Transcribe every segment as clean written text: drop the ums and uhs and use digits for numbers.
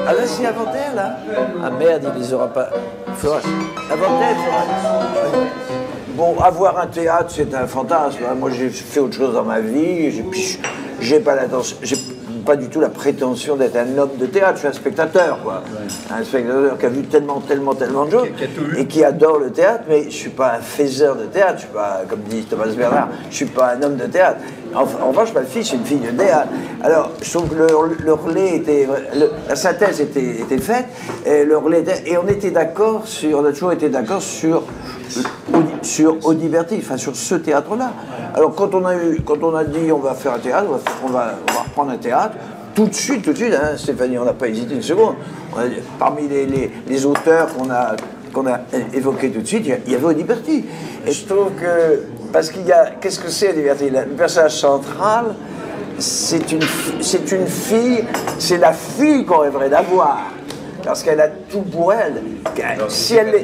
Ah là, c'est avant-terre, là? Ah merde, il les aura pas. Avant-terre, il faudra... Bon, avoir un théâtre, c'est un fantasme. Moi, j'ai fait autre chose dans ma vie. J'ai pas l'intention... J'ai pas du tout la prétention d'être un homme de théâtre. Je suis un spectateur, quoi. Un spectateur qui a vu tellement de choses et qui adore le théâtre, mais je suis pas un faiseur de théâtre. Je suis pas, comme dit Thomas Bernard, je suis pas un homme de théâtre. En revanche, ma fille, c'est une fille de théâtre. Alors, je trouve que le relais était... la synthèse était faite, et le relais était... Et on était d'accord sur... On a toujours été d'accord sur Audiberti, enfin sur ce théâtre-là. Alors quand on a dit on va faire un théâtre, on va reprendre un théâtre, tout de suite, hein, Stéphanie, on n'a pas hésité une seconde. Parmi les auteurs qu'on a évoqués tout de suite, il y avait Audiberti. Et je trouve que, parce qu'il y a, qu'est-ce que c'est Audiberti? Le personnage central, c'est une fille, c'est la fille qu'on rêverait d'avoir. Parce qu'elle a tout pour elle. Si elle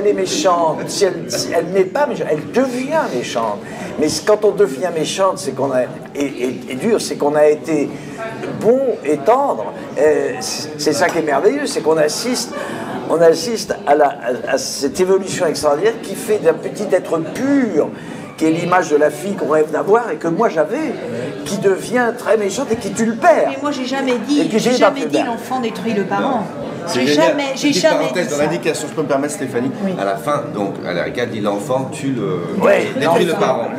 est méchante, si elle n'est pas méchante, elle devient méchante. Mais quand on devient méchante, c'est qu'on a et dur, c'est qu'on a été bon et tendre. C'est ça qui est merveilleux, c'est qu'on assiste à cette évolution extraordinaire qui fait d'un petit être pur, qui est l'image de la fille qu'on rêve d'avoir et que moi j'avais, qui devient très méchante et qui tue le père. Mais moi j'ai jamais dit l'enfant détruit le parent. J'ai jamais parenthèse dans l'indication, je peux me permettre Stéphanie, à la fin, donc à la dit l'enfant tue détruit le parent.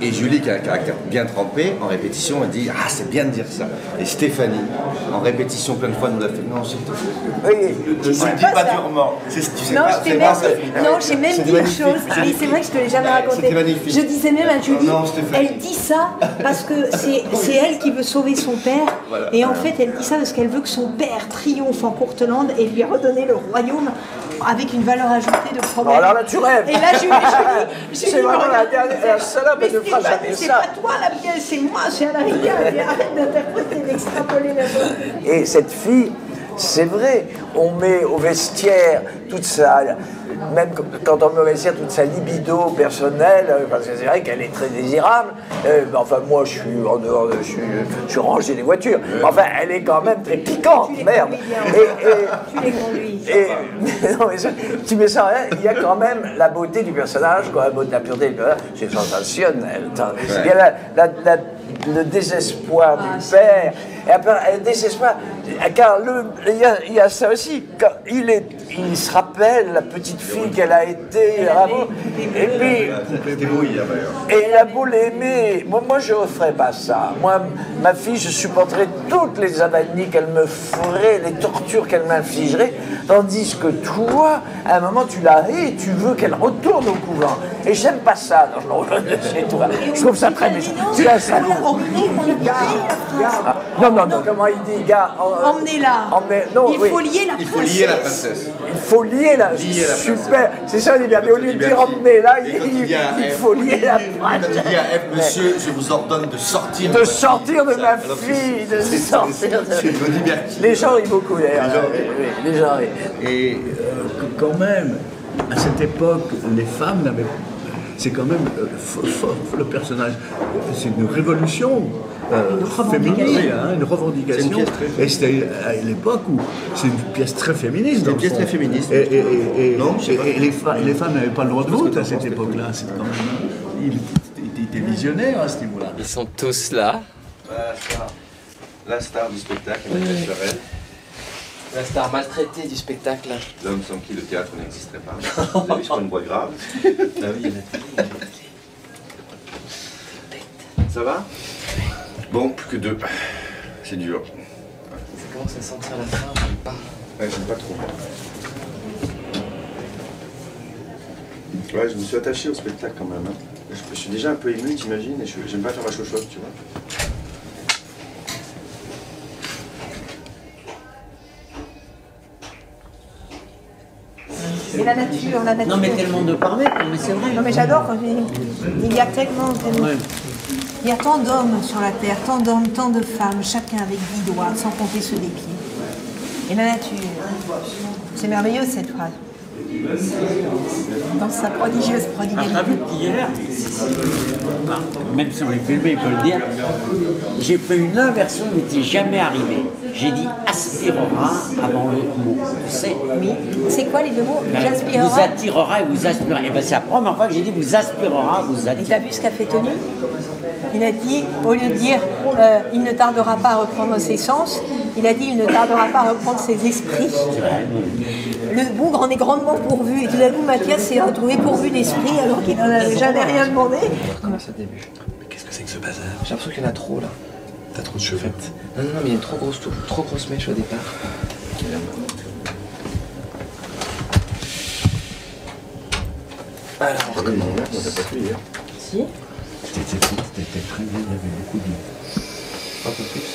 Et Julie, qui a un caractère bien trempé, en répétition, elle dit ah c'est bien de dire ça. Et Stéphanie, en répétition plein de fois, nous l'a fait non s'il te plaît. Ne le dis pas durement. Non, j'ai même dit une chose, mais c'est vrai que je te l'ai jamais raconté. Je disais même à Julie, elle dit ça parce que c'est elle qui veut sauver son père, et en fait elle dit ça parce qu'elle veut que son père triomphe en courte langue et lui redonner le royaume avec une valeur ajoutée de problème. Alors là, tu rêves. Et là, Julie c'est vraiment la salope, elle ne fera jamais ça. C'est pas toi la pièce, c'est moi, c'est à la rigueur. Arrête d'interpréter, d'extrapoler la chose. Et cette fille, c'est vrai, on met au vestiaire toute sa... Même quand on met au vestiaire toute sa libido personnelle, parce que c'est vrai qu'elle est très désirable. Enfin, moi, je suis en dehors, je suis rangé des voitures. Enfin, elle est quand même très piquante, merde. Tu les conduis. Non, mais tu mets ça, il y a quand même la beauté du personnage, quoi, la pureté du personnage, c'est sensationnel. Il y a le désespoir du père, et après, le désespoir, car il y a ça aussi, quand il se rappelle la petite fille qu'elle a été, et puis, et il a beau l'aimer, moi je ne ferais pas ça. Moi, ma fille, je supporterais toutes les avanies qu'elle me ferait, les tortures qu'elle m'infligerait, tandis que toi, à un moment, tu la hais et tu veux qu'elle retourne au couvent. Et j'aime pas ça, chez toi. Je trouve ça très méchant. Tu as ça. Non, comment il dit, gars? Emmenez-la. Il faut lier la princesse. Il faut lier la princesse. Super. C'est ça, il dit, mais au lieu de dire emmenez-la, il faut lier la princesse. Il dit à F, monsieur, je vous ordonne de sortir. De sortir de ma fille, de sortir de... Les gens rient beaucoup, d'ailleurs. Les gens rient. Et quand même, à cette époque, les femmes n'avaient... C'est quand même fort, le personnage. C'est une révolution féminine, une revendication. Et c'était à l'époque où c'est une pièce très féministe. C'est une pièce très féministe. Et les femmes n'avaient pas le droit de vote à cette époque-là. C'est quand même... Il était visionnaire à ce niveau-là. Ils sont tous là. La star du spectacle, Emmanuelle Sorel. La star maltraitée du spectacle. L'homme sans qui le théâtre n'existerait pas. Vous avez vu sur une voix grave. Ah oui, ça va? Bon, plus que deux. C'est dur. Ça commence à sentir la fin, j'aime pas. Ouais, j'aime pas trop. Ouais, je me suis attaché au spectacle quand même. Hein. Je suis déjà un peu ému, t'imagines, et j'aime pas faire ma chochotte, tu vois. Et la nature. Non mais tellement de parler, mais c'est vrai. Non mais j'adore quand il y a tellement. Ouais. Il y a tant d'hommes sur la terre, tant d'hommes, tant de femmes, chacun avec 10 doigts, sans compter ceux des pieds. Et la nature. C'est merveilleux cette phrase. Dans sa prodigieuse prodigalité. Hier, même si on est filmé, il peut le dire, j'ai fait une inversion qui n'était jamais arrivée. J'ai dit aspirera avant l'autre mot. C'est Oui. C'est quoi les deux mots? J'aspirera. vous attirera et vous aspirera. Et ben c'est la première fois que j'ai dit vous aspirera, vous Et attirera. t'as vu ce qu'a fait Tony? Il a dit, au lieu de dire il ne tardera pas à reprendre ses sens, il a dit il ne tardera pas à reprendre ses esprits. Le bougre en est grandement pourvu. Et tout d'un coup, Mathias s'est retrouvé pourvu d'esprit alors qu'il n'en avait jamais rien demandé. Comment ça début? Mais qu'est-ce que c'est que ce bazar? J'ai l'impression qu'il y en a trop là. T'as trop de cheveux. Non, mais il y a une trop grosse mèche au départ. Alors, on recommence. Si. T'étais très bien, il y avait beaucoup de... Un peu plus.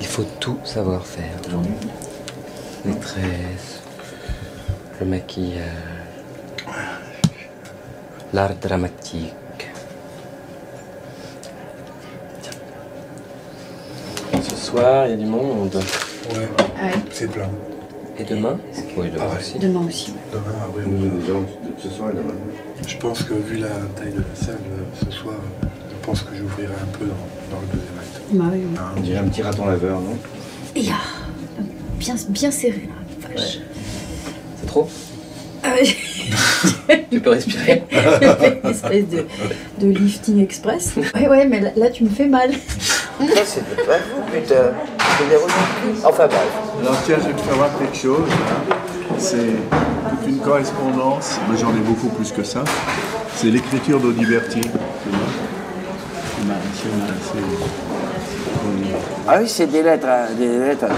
Il faut tout savoir faire. Les tresses, le maquillage, l'art dramatique. Ce soir, il y a du monde. Ouais, c'est plein. Et demain? Oui, demain aussi. Demain aussi. Demain, oui. Ce soir et demain. Je pense que vu la taille de la salle ce soir, je pense que j'ouvrirai un peu dans le deuxième acte. Bah oui. On dirait un petit raton laveur, non? Et bien serré là, vache. C'est trop? Tu peux respirer. Une espèce de lifting express. Ouais, mais là tu me fais mal. Ça, c'est pas vous, putain. C'est des remontées. Enfin, bref. Alors tiens, je vais te faire voir quelque chose. Hein. C'est toute une correspondance, moi j'en ai beaucoup plus que ça. C'est l'écriture d'Audiberti. Tu vois. Ah oui, c'est des lettres à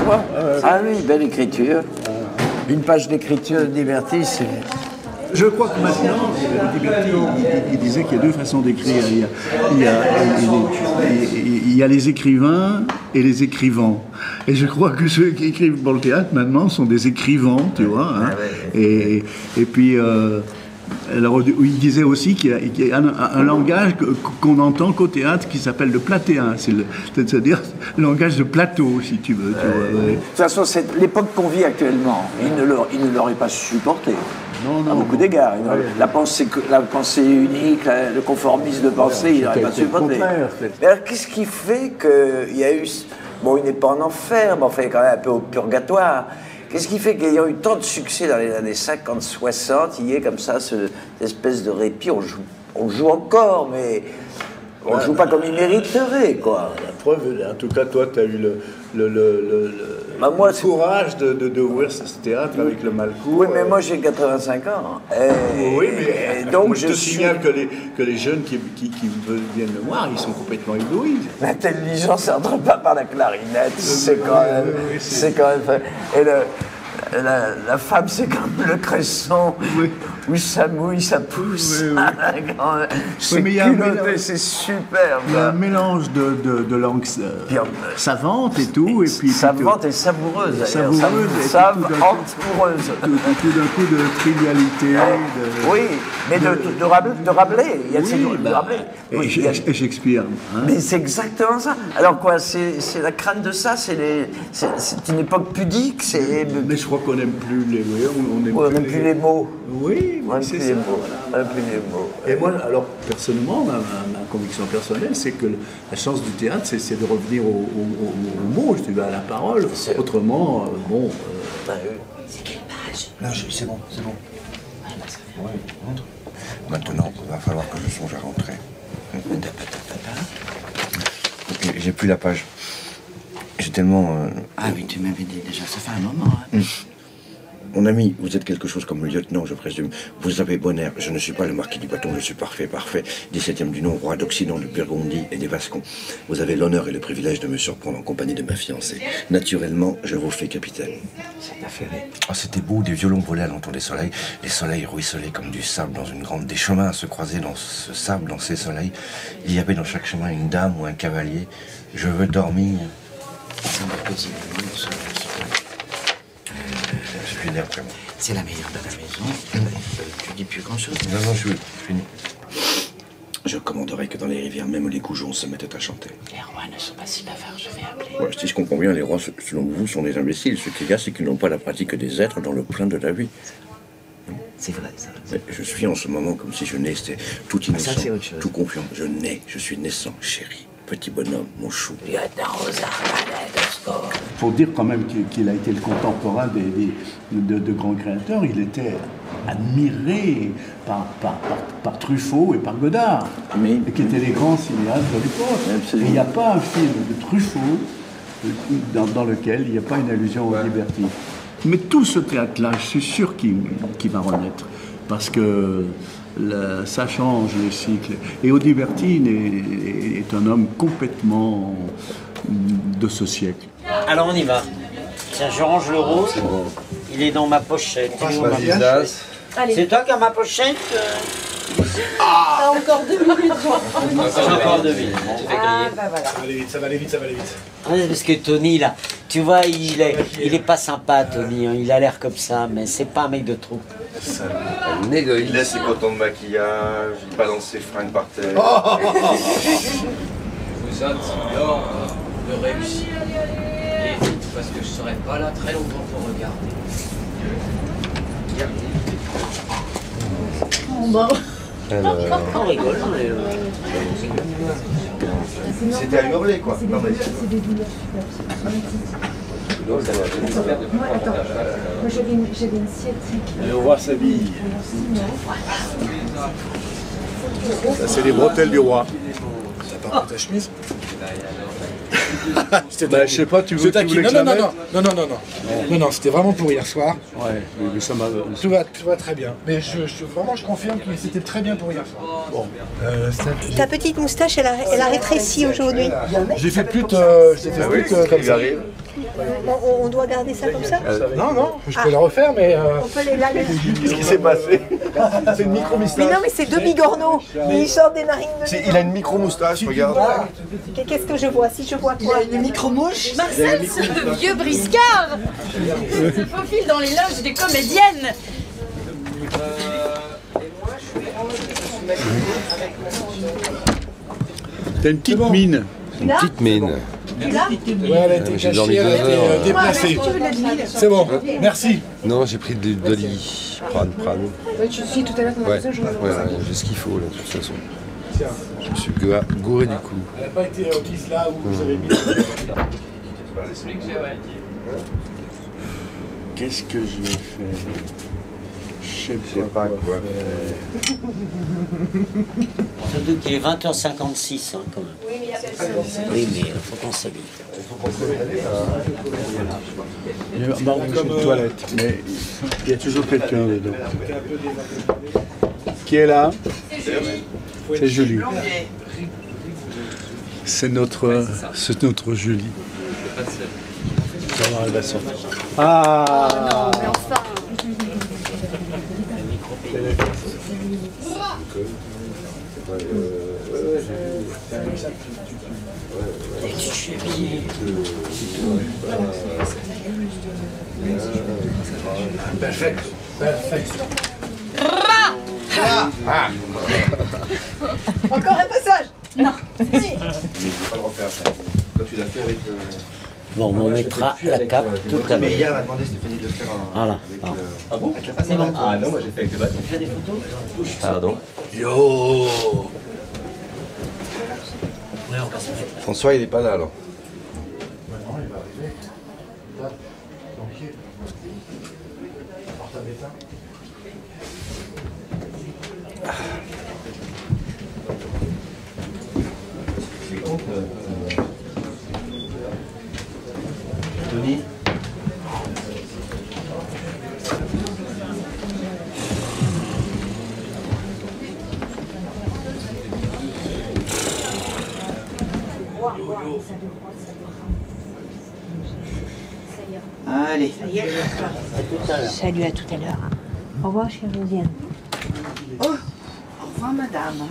toi. Ah oui, belle écriture. Une page d'écriture divertie, c'est... Je crois que maintenant, Audiberti, il disait qu'il y a deux façons d'écrire. Il y a les écrivains et les écrivants. Et je crois que ceux qui écrivent pour le théâtre maintenant sont des écrivants, tu vois. Hein. Et puis, alors, il disait aussi qu'il y a un langage qu'on entend qu'au théâtre qui s'appelle le platéen. C'est-à-dire le langage de plateau, si tu veux. Tu vois, De toute façon, c'est l'époque qu'on vit actuellement. Il ne l'aurait pas supporté. Non, À beaucoup d'égards. La pensée unique, le conformisme de pensée, il n'aurait pas supporté. Mais alors, qu'est-ce qui fait qu'il y a eu... Bon, il n'est pas en enfer, mais enfin, il est quand même un peu au purgatoire. Qu'est-ce qui fait qu'il y a eu tant de succès dans les années 50-60, il y ait comme ça cette espèce de répit, on joue encore, mais on ne joue pas comme il mériterait, quoi. La preuve, en tout cas, toi, tu as eu Moi, le courage d'ouvrir ce théâtre avec le Malcourt. Oui, mais moi j'ai 85 ans. Oui, mais donc je te signale que les jeunes qui viennent me voir, ils sont complètement éblouis. L'intelligence entre pas par la clarinette, c'est quand même... C'est quand même... Et la femme, c'est comme le cresson, où ça mouille, ça pousse. C'est culotté, c'est superbe. Il y a un mélange de langues savantes et tout. Et puis, savante et savoureuse, d'ailleurs. Savoureuse. Savoureuse. Tout d'un coup de trivialité. Oui, mais de Rabelais. Il y a de Rabelais. Et Shakespeare. Hein. Mais c'est exactement ça. Alors quoi, c'est la crâne de ça, c'est une époque pudique, c'est... Mais je crois qu'on n'aime plus les mots. On n'aime plus les mots. Oui, c'est ça. On n'aime plus les mots. Et moi, alors, personnellement, ma conviction personnelle, c'est que la chance du théâtre, c'est de revenir aux mots, je dis, à la parole. Autrement, C'est quelle page? Non, c'est bon. Ouais, montre. Maintenant, il va falloir que je songe à rentrer. J'ai plus la page. J'ai tellement... Ah oui, tu m'avais dit déjà, ça fait un moment. Hein. Mon ami, vous êtes quelque chose comme le lieutenant, je présume. Vous avez bon air. Je ne suis pas le marquis du bâton, je suis parfait. 17e du nom, roi d'Occident, de Burgondie et des Vascons. Vous avez l'honneur et le privilège de me surprendre en compagnie de ma fiancée. Naturellement, je vous fais capitaine. C'est affairé. Oh, c'était beau, des violons volaient à l'entour des soleils. Les soleils ruisselaient comme du sable dans une grande... Des chemins se croisaient dans ce sable, dans ces soleils. Il y avait dans chaque chemin une dame ou un cavalier. Je veux dormir. C'est un petit Je suis né après moi. C'est la meilleure de la maison. Tu dis plus grand-chose. Non, je suis fini. Je commanderais que dans les rivières, même les goujons se mettaient à chanter. Les rois ne sont pas si bavards, je vais appeler. Ouais, si je comprends bien, les rois, selon vous, sont des imbéciles. Ce qu'il y a, c'est qu'ils n'ont pas la pratique des êtres dans le plein de la vie. C'est vrai, ça. Mais je suis en ce moment comme si je naissais tout innocent, c'est autre chose. tout confiant. Je suis naissant, chéri. Petit bonhomme, mon chou. Il y a un rosard, Il faut dire quand même qu'il a été le contemporain de grands créateurs. Il était admiré par Truffaut et par Godard, et qui étaient les grands cinéastes de l'époque. Et il n'y a pas un film de Truffaut dans lequel il n'y a pas une allusion au liberty. Mais tout ce théâtre-là, je suis sûr qu'il va renaître, parce que ça change les cycles. Et Audibertine est un homme complètement de ce siècle. Alors on y va. Tiens, je range l'euro. Il est dans ma pochette. C'est toi qui as ma pochette T'as encore 2 minutes. Encore 2 minutes. Ah, bah voilà. Ça va aller vite, ça va aller vite, ça va aller vite. Ouais, parce que Tony, là, tu vois, il est pas sympa, Tony. Hein. Il a l'air comme ça, mais c'est pas un mec de troupe. Il laisse ses cotons de maquillage, il balance ses fringues par terre. Vous êtes l'ordre de réussir. Et vite, parce que je serai pas là très longtemps pour regarder. On rigole, mais... C'était à hurler, quoi. Non, mais... Moi j'avais une sciatique. Le roi s'habille. Ça, c'est les bretelles du roi. Ça part de ta chemise? Bah, je sais pas, tu veux que Non, c'était vraiment pour hier soir. Ouais, mais ça m'a... Tout va très bien. Mais vraiment, je confirme que c'était très bien pour hier soir. Bon. Ta petite moustache, elle a rétréci aujourd'hui. J'ai fait plus comme ça. On doit garder ça comme ça? Non, je peux la refaire, mais... On peut les laver. Qu'est-ce qui s'est passé? C'est une micro-moustache. Mais non, mais c'est 2 bigorneaux. Ils sortent des narines de... Il a une micro-moustache, regarde. Qu'est-ce que je vois? Si je vois quoi? Une micro-mouche. Marcel, ce vieux briscard se faufile dans les loges des comédiennes. T'as une petite mine. Une petite mine. Ouais, elle a été cachée, elle a été déplacée. C'est bon, merci. Non, j'ai pris de l'Oli. Prane. Tu suis tout à l'heure, Ouais, j'ai ce qu'il faut, là, de toute façon. Je me suis gouré du coup. Elle n'a pas été mise là où vous avez mis. Qu'est-ce que je vais faire? Je sais pas quoi faire. Surtout qu'il est 20h56, hein, quand même. Oui, mais il y a personne. Oui, mais il faut qu'on s'habille. Il y a une toilette, mais il y a toujours quelqu'un dedans. Qui est là? C'est Julie. C'est notre Julie. Comment elle va sortir? Ah non, mais enfin. Parfait. Encore un passage? Non. Je ne vais pas le refaire ça. Quand tu l'as fait avec... Bon, on mettra la cape tout à Mais l'heure. hier, on a demandé Stéphanie de le faire Voilà. Ah bon? C'est bon. Ah non, moi j'ai fait avec le bâton. Tu fais des photos? Pardon. Yo! Ouais, on va se mettre. François, il est pas là, alors. Tony. Allez. Salut, à tout à l'heure. Au revoir, chère Josiane. Au revoir, madame.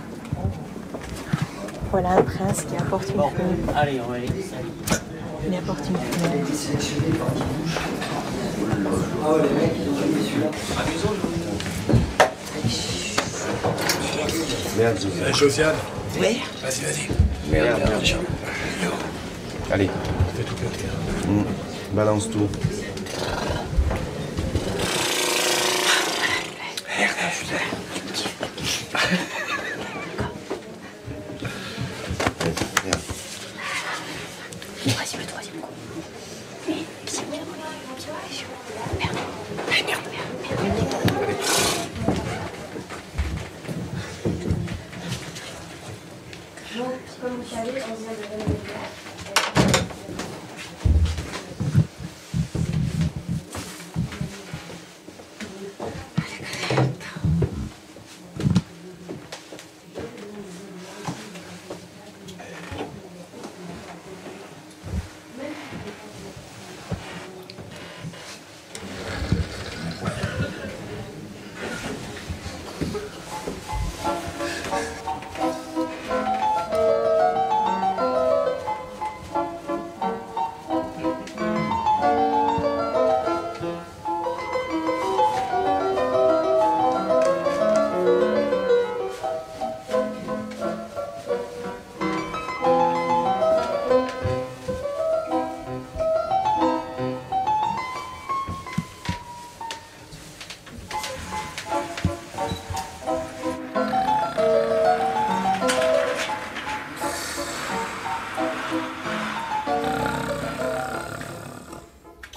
Voilà un prince qui apporte une fleur. Allez, on va aller. Il apporte une fleur. Merde, Josiane. Josiane. Oui. Vas-y. Merde. Allez. Fais tout péter. Balance tout. Merde, Josiane. Vas-y, le troisième coup. C'est bien. Merde. Donc, comme vous savez, on vient de donner le plat.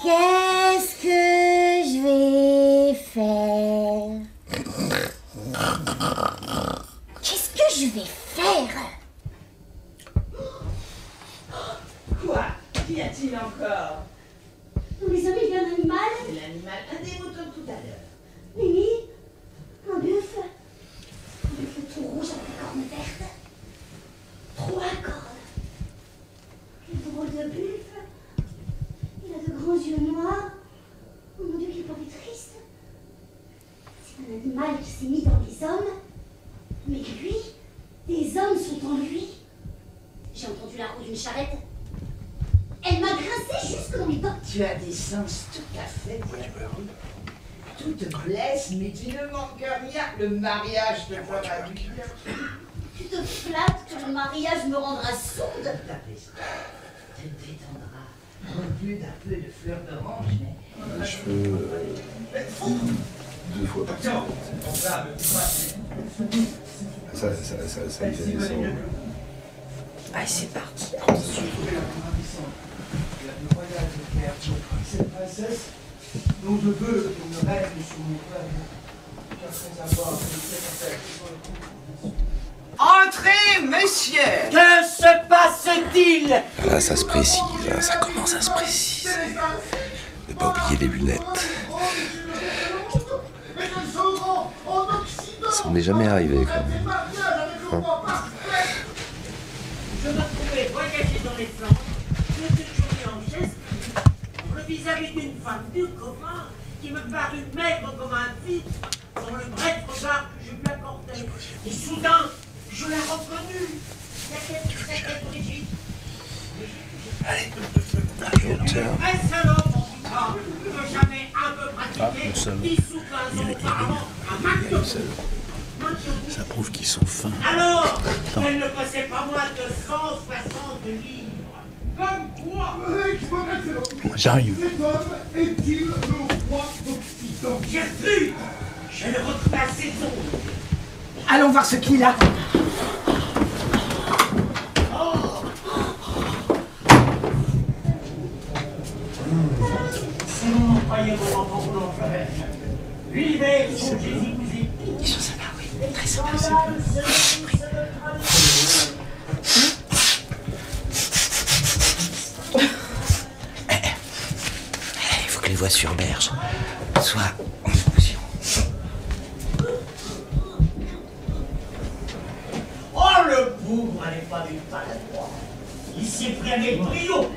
Qu'est-ce que je vais faire? Qu'est-ce que je vais faire? Quoi? Qu'y a-t-il encore? Vous savez, il y a un animal. L'animal, un des moutons tout à l'heure. Oui, un buffle. Un buffle tout rouge avec des cornes vertes. 3 cornes. Quel drôle de buffle. Il a de grands yeux noirs. Oh mon Dieu, qu'il paraît triste. C'est un animal qui s'est mis dans les hommes. Mais lui, des hommes sont en lui. J'ai entendu la roue d'une charrette. Elle m'a grincé jusque dans les bottes. Tu as des sens tout à fait diaboliques. Tout te blesse, mais tu ne manques rien. Le mariage te fera du bien. Tu te flattes que le mariage me rendra sourde. Ta blessure te détendra. Rempli d'un peu de fleurs d'orange, mais... Les cheveux... 2 fois par semaine. Ça me fait des sons. Allez, c'est parti. Cette princesse dont je veux qu'elle me règne sur mon peuple, après avoir entrez, messieurs! Que se passe-t-il? Là, ça se précise, hein, ça commence à se préciser. Ne pas oublier les lunettes. Ça m'est jamais arrivé, quand même. Hein? Je me trouvais voyager dans les Flandres, toute une journée en geste, vis-à-vis d'une femme du commun qui me parut maigre comme un fils dans le bref regard que je lui accordais. Et soudain, je l'ai reconnue. C'était Brigitte. Allez, hauteur. Est-ce un homme, en tout cas, que jamais un peu pratiqué, 10 ou 15 ans auparavant, à Magnum. Ça prouve qu'ils sont fins. Alors, elle ne possède pas moins de 160 livres. Comme quoi? J'arrive. Est-il le roi d'Occident? Gertrude, je le retrouve à saison. Allons voir ce qu'il a. Si vous m'en croyez vos enfants pour l'enfer, vivez sous Jésus-Christ. Ils sont sympas, oui. Très sympas. Il faut que les voix surbergent soient en fonction. Oh, le bougre n'est pas du maladroit. Il s'est pris avec brio.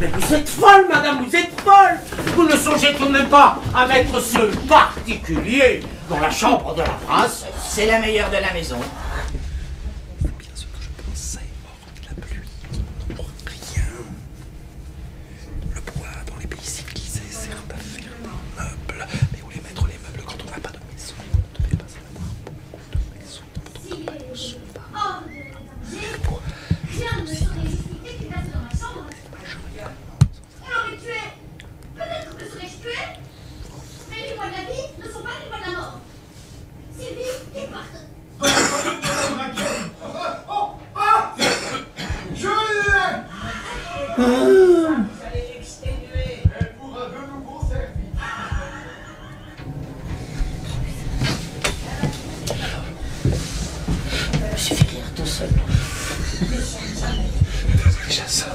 Mais vous êtes folle, madame, vous êtes folle. Vous ne songez tout de même pas à mettre ce particulier dans la chambre de la princesse. C'est la meilleure de la maison. C'est bien ce que je pensais, hors de la pluie. Rien. Le bois dans les pays civilisés sert à faire des meubles. Mais où les mettre les meubles quand on n'a pas de maison? On ne devait pas en avoir beaucoup. Je me suis fait rire tout seul. Déjà ça.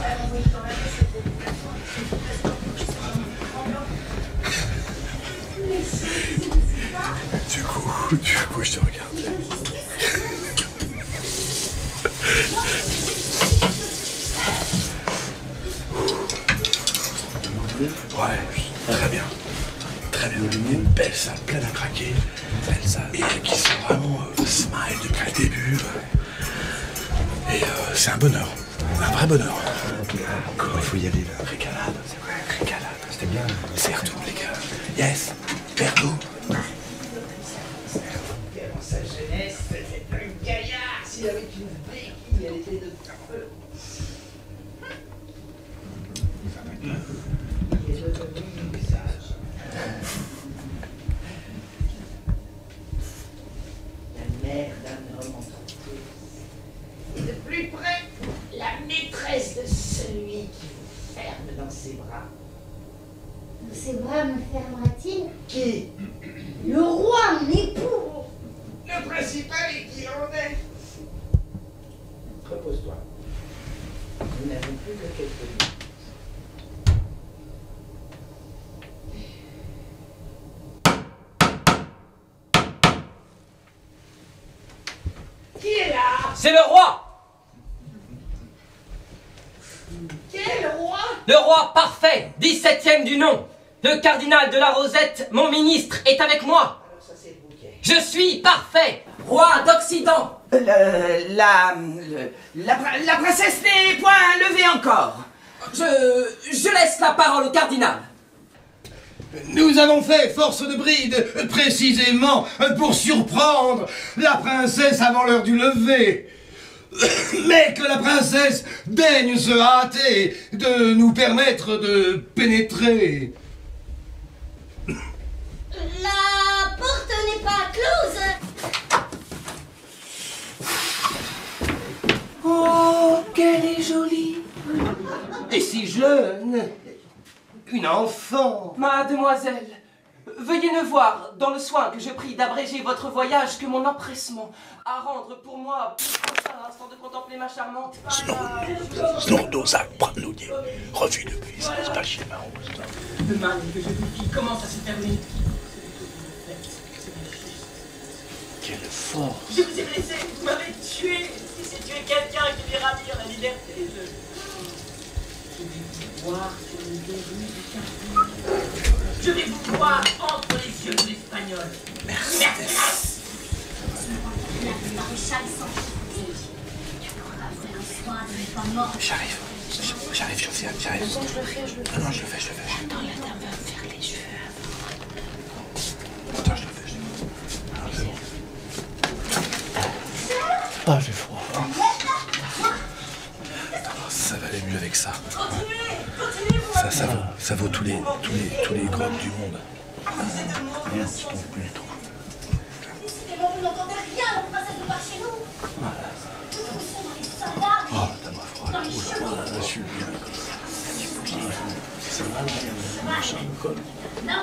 Du coup, je te regardais. Ouais, très bien. Très bien. Une belle salle pleine à craquer. Belle salle. Et qui sont vraiment smile depuis le début. Et c'est un bonheur. Un vrai bonheur. Comment il faut y aller là? Régalade, c'est vrai, régalade. C'était bien. Vers tout, les gars. Yes, vers tout. Dans sa jeunesse, c'était un gaillard. S'il avait une béquille, elle était de feu. Il est devenu un visage. La mère d'un homme entrepris. Et de plus près, la maîtresse de celui qui vous ferme dans ses bras. Dans ses bras me fermera-t-il? Qui? Le roi, mon époux! Le principal est qui en est. Repose-toi. Nous n'avons plus que quelques minutes. Qui est là? C'est le roi! Qui est le roi? Le roi parfait, 17e du nom. Le cardinal de la Rosette, mon ministre, est avec moi. Alors ça c'est le bouquet. Je suis parfait, roi d'Occident. La princesse n'est point levée encore. Je laisse la parole au cardinal. Nous avons fait force de bride, précisément pour surprendre la princesse avant l'heure du lever. Mais que la princesse daigne se hâter de nous permettre de pénétrer. La porte n'est pas close. Oh, qu'elle est jolie. Et si jeune. Une enfant. Mademoiselle, veuillez ne voir dans le soin que je prie d'abréger votre voyage que mon empressement à rendre pour moi à l'instant de contempler ma charmante. Snordosa, Pramnounier, revu depuis, ça laisse pas le schéma. Le mal que je vous dis commence à se fermer. Quelle force! Je vous ai blessé, vous m'avez tué. Si c'est tuer quelqu'un qui vient ravir la liberté, je vais vous voir sur le début du cardinal. Je vais vous voir entre les yeux de l'Espagnol. Merci. La maréchale s'en fout. Tu pourras faire soin de mes pas morts. J'arrive, Josiane, j'arrive. Attends, je le fais. Non, je le fais. Attends, la dame va me faire les cheveux. Attends, je le fais. Ah, j'ai froid. Ça va aller mieux avec ça. Ça vaut tous les grottes du monde. Merci beaucoup. Décidément, vous n'entendez rien, la princesse de par chez nous. Nous poussons dans les soldats. Oh, t'as ma froid. Oula, je suis bien. Ça va, le charme colle. Non.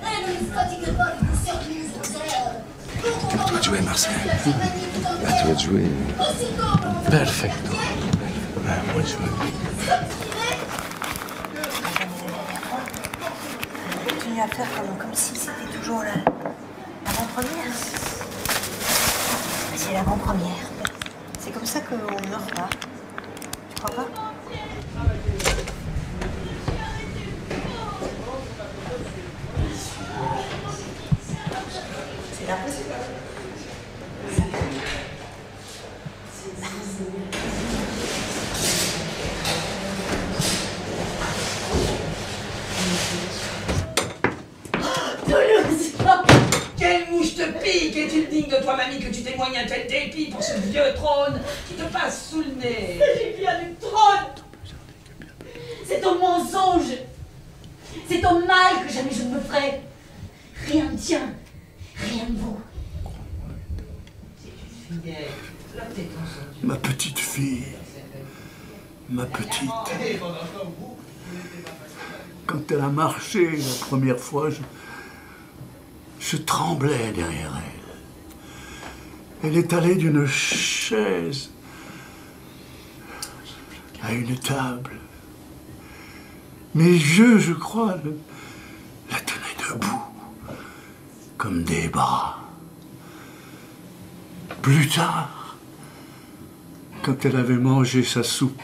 Elle ne nous fatigue pas de vous servir, À toi de jouer, Marcel. À toi de jouer. Perfecto. Moi, je veux. Continue à faire comme si c'était toujours l'avant-première. C'est l'avant-première. C'est comme ça qu'on ne meurt pas. Tu crois pas? C'est là. Quelle mouche te pique! Est-il digne de toi, mamie, que tu témoignes un tel dépit pour ce vieux trône qui te passe sous le nez? J'ai bien du trône! C'est au mensonge! C'est au mal que jamais je ne me ferai! Rien ne tient! Rien ne vaut! Ma petite fille, Ma petite. Quand elle a marché la première fois, je tremblais derrière elle. Elle est allée d'une chaise à une table. Mes yeux, je crois, la tenaient debout, comme des bras. Plus tard, quand elle avait mangé sa soupe,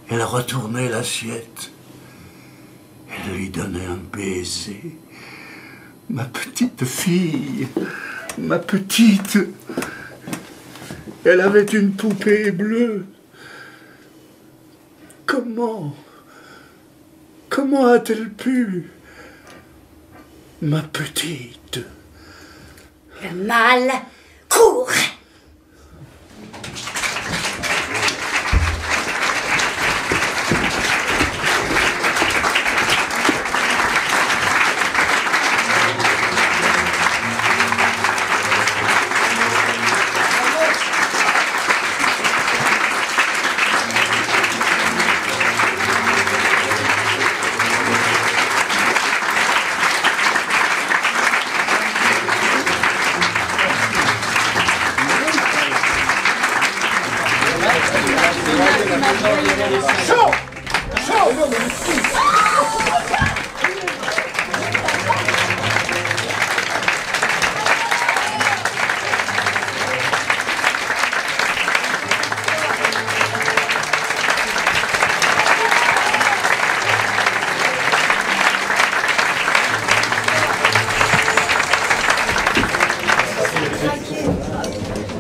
elle retournait l'assiette. Elle lui donnait un baiser. Ma petite fille, ma petite, elle avait une poupée bleue. Comment a-t-elle pu, ma petite? Le mal court.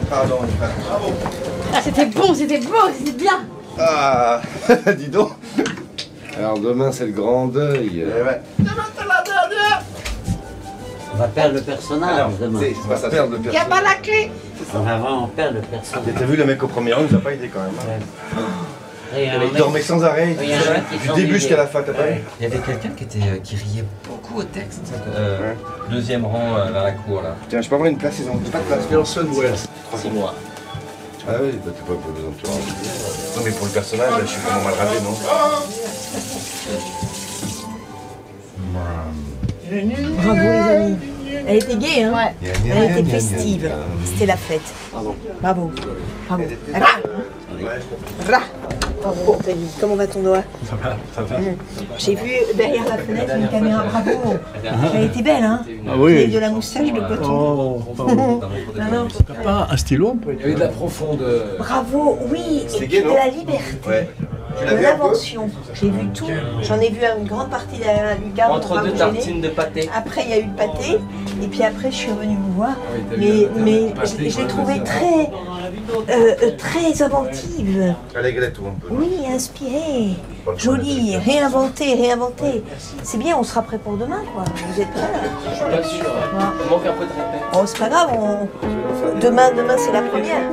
Pardon, Ah, c'était bon, c'était bien. Ah, dis donc. Alors demain c'est le grand deuil. Ouais. Demain c'est la dernière. On va perdre le personnage demain. C'est pas ça, perdre le Il n'y a personnage. pas la clé. On va vraiment perdre le personnage. T'as vu le mec au premier rang, il nous a pas aidé quand même. Il dormait sans arrêt, du début jusqu'à la fin, t'as pas vu? Il y avait quelqu'un qui riait beaucoup au texte. Deuxième rang vers la cour là. Tiens, je peux avoir une place, ils ont pas de place. Orson Welles. 6 mois. Ah oui, bah t'es pas pour les entourages. Non mais pour le personnage, là, je suis vraiment mal rasé, non? Bravo les amis. Elle était gaie, hein? Ouais. Elle était festive. C'était la fête. Bravo. Bravo. Bravo. Comment va ton doigt? Ça va, ça va. J'ai vu derrière la fenêtre une caméra, bravo. Elle était belle, hein? Ah oui. Elle avait de la moustache, de coton. Oh, bravo. Non. T'as pas un stylo un peu? Il y avait de la profondeur. Bravo, oui, et puis de la liberté. Ouais. De l'invention. J'ai vu tout. J'en ai vu une grande partie derrière Lucas. Entre deux tartines de pâté. Après, il y a eu le pâté. Et puis après, je suis revenue vous voir. Mais je l'ai trouvée très inventive. Allégrait tout un peu. Oui, inspirée. Jolie. Réinventée. C'est bien, on sera prêt pour demain, quoi. Vous êtes prêts là? Je suis pas sûr. Il manque un peu de répète. Oh, c'est pas grave. Demain, c'est la première.